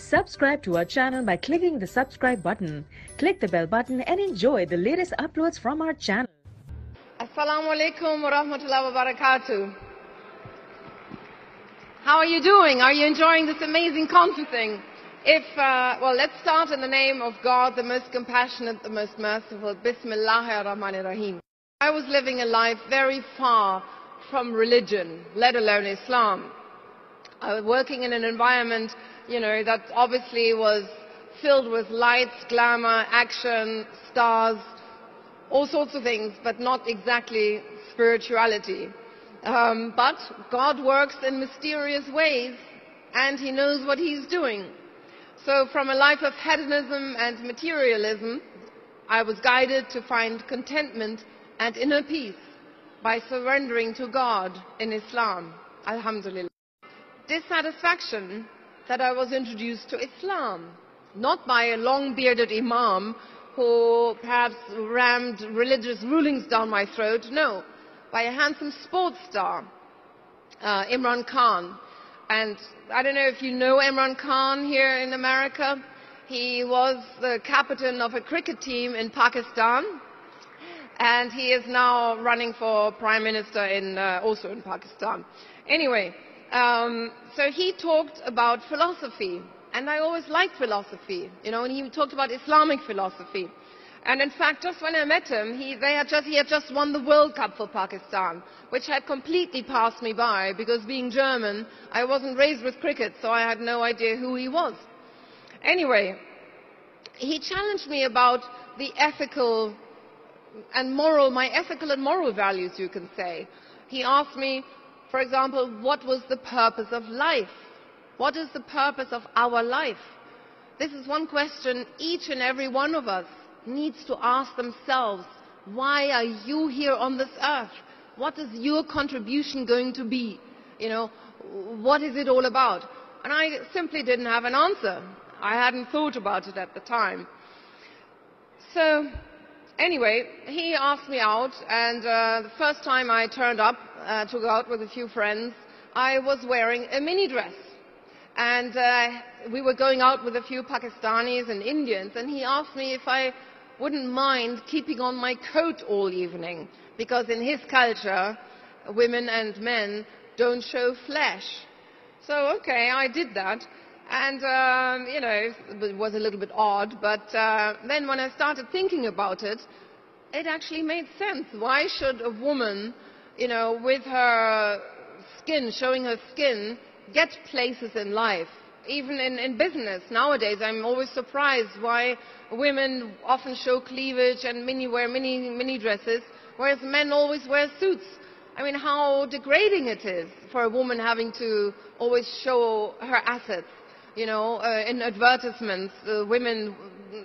Subscribe to our channel by clicking the subscribe button. Click the bell button and enjoy the latest uploads from our channel. Assalamu alaikum wa rahmatullahi wa barakatuh. How are you doing? Are you enjoying this amazing conferencing? Well, let's start in the name of God, the most compassionate, the most merciful. Bismillahir Rahmanir Rahim. I was living a life very far from religion, let alone Islam. I was working in an environment, that obviously was filled with lights, glamour, action, stars, all sorts of things, but not exactly spirituality. But God works in mysterious ways, and He knows what He's doing. So from a life of hedonism and materialism, I was guided to find contentment and inner peace by surrendering to God in Islam. Alhamdulillah. Dissatisfaction that I was introduced to Islam, not by a long-bearded imam who perhaps rammed religious rulings down my throat, no, by a handsome sports star, Imran Khan. And I don't know if you know Imran Khan here in America. He was the captain of a cricket team in Pakistan, and he is now running for Prime Minister also in Pakistan. Anyway, so he talked about philosophy, and I always liked philosophy, and he talked about Islamic philosophy. And in fact, just when I met him, he had just won the World Cup for Pakistan, which had completely passed me by, because being German, I wasn't raised with cricket, so I had no idea who he was. Anyway, he challenged me about the ethical and moral values, you can say. He asked me, for example, what was the purpose of life? What is the purpose of our life? This is one question each and every one of us needs to ask themselves. Why are you here on this earth? What is your contribution going to be? What is it all about? And I simply didn't have an answer. I hadn't thought about it at the time. So anyway, he asked me out, and the first time I turned up to go out with a few friends, I was wearing a mini dress. And we were going out with a few Pakistanis and Indians, and he asked me if I wouldn't mind keeping on my coat all evening, because in his culture, women and men don't show flesh. So, okay, I did that. And, it was a little bit odd, but then when I started thinking about it, it actually made sense. Why should a woman, with her skin, showing her skin, get places in life? Even in business nowadays, I'm always surprised why women often show cleavage and wear mini dresses, whereas men always wear suits. I mean, how degrading it is for a woman having to always show her assets. In advertisements, women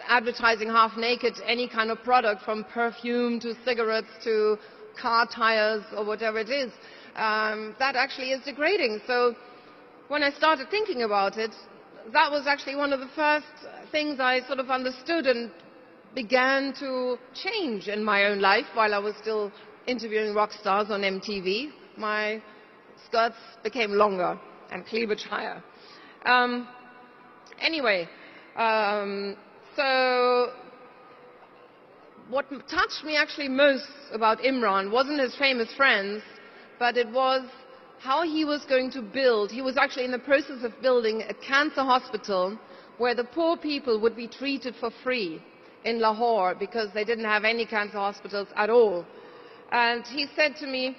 advertising half naked any kind of product, from perfume to cigarettes to car tires or whatever it is. That actually is degrading. So when I started thinking about it, that was actually one of the first things I sort of understood and began to change in my own life while I was still interviewing rock stars on MTV. My skirts became longer and cleavage higher. Anyway, so what touched me actually most about Imran wasn't his famous friends, but it was how he was going to build. He was actually in the process of building a cancer hospital where the poor people would be treated for free in Lahore, because they didn't have any cancer hospitals at all. And he said to me,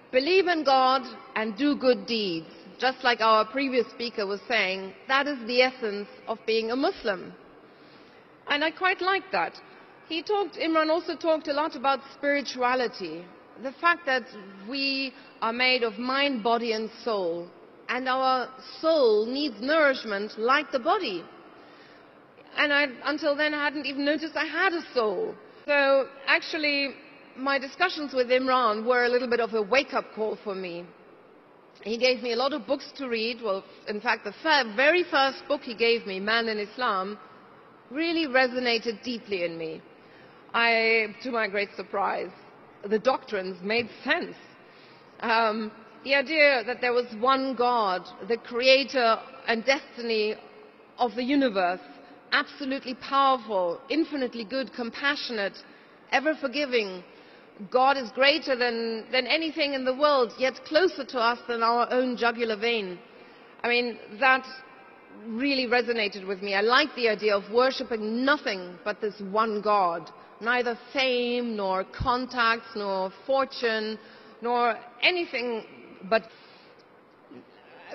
believe in God and do good deeds. Just like our previous speaker was saying, that is the essence of being a Muslim. And I quite liked that. Imran also talked a lot about spirituality. The fact that we are made of mind, body and soul, and our soul needs nourishment like the body. And until then I hadn't even noticed I had a soul. So actually my discussions with Imran were a little bit of a wake-up call for me. He gave me a lot of books to read. Well, in fact, the very first book he gave me, Man in Islam, really resonated deeply in me. To my great surprise, the doctrines made sense. The idea that there was one God, the creator and destiny of the universe, absolutely powerful, infinitely good, compassionate, ever forgiving. God is greater than anything in the world, yet closer to us than our own jugular vein. I mean, that really resonated with me. I like the idea of worshipping nothing but this one God. Neither fame, nor contacts, nor fortune, nor anything but.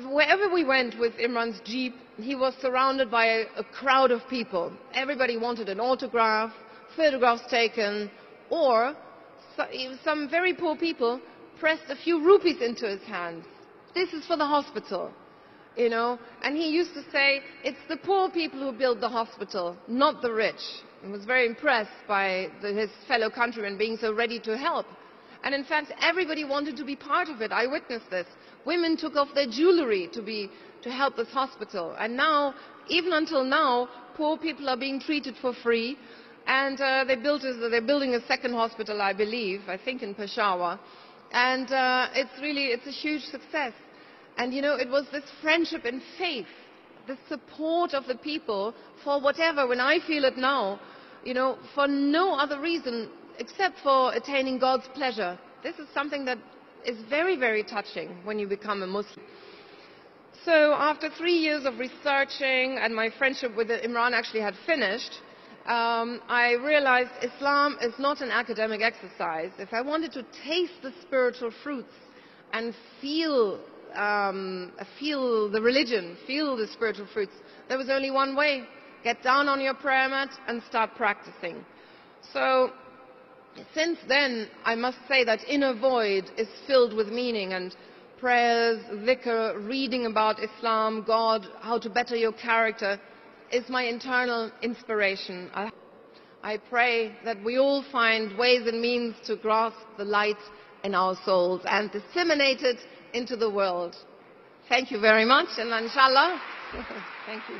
Wherever we went with Imran's Jeep, he was surrounded by a crowd of people. Everybody wanted an autograph, photographs taken, or some very poor people pressed a few rupees into his hands. This is for the hospital, you know. And he used to say, it's the poor people who build the hospital, not the rich. He was very impressed by his fellow countrymen being so ready to help. And in fact, everybody wanted to be part of it. I witnessed this. Women took off their jewelry to help this hospital. And now, even until now, poor people are being treated for free. And they're building a second hospital, I believe, I think in Peshawar. And it's a huge success. And you know, it was this friendship and faith, this support of the people for whatever, when I feel it now, you know, for no other reason except for attaining God's pleasure. This is something that is very, very touching when you become a Muslim. So after 3 years of researching, and my friendship with Imran actually had finished, I realized Islam is not an academic exercise. If I wanted to taste the spiritual fruits and feel the religion, feel the spiritual fruits, there was only one way. Get down on your prayer mat and start practicing. So since then, I must say that inner void is filled with meaning, and prayers, dhikr, reading about Islam, God, how to better your character, is my internal inspiration. I pray that we all find ways and means to grasp the light in our souls and disseminate it into the world. Thank you very much, and inshallah, thank you.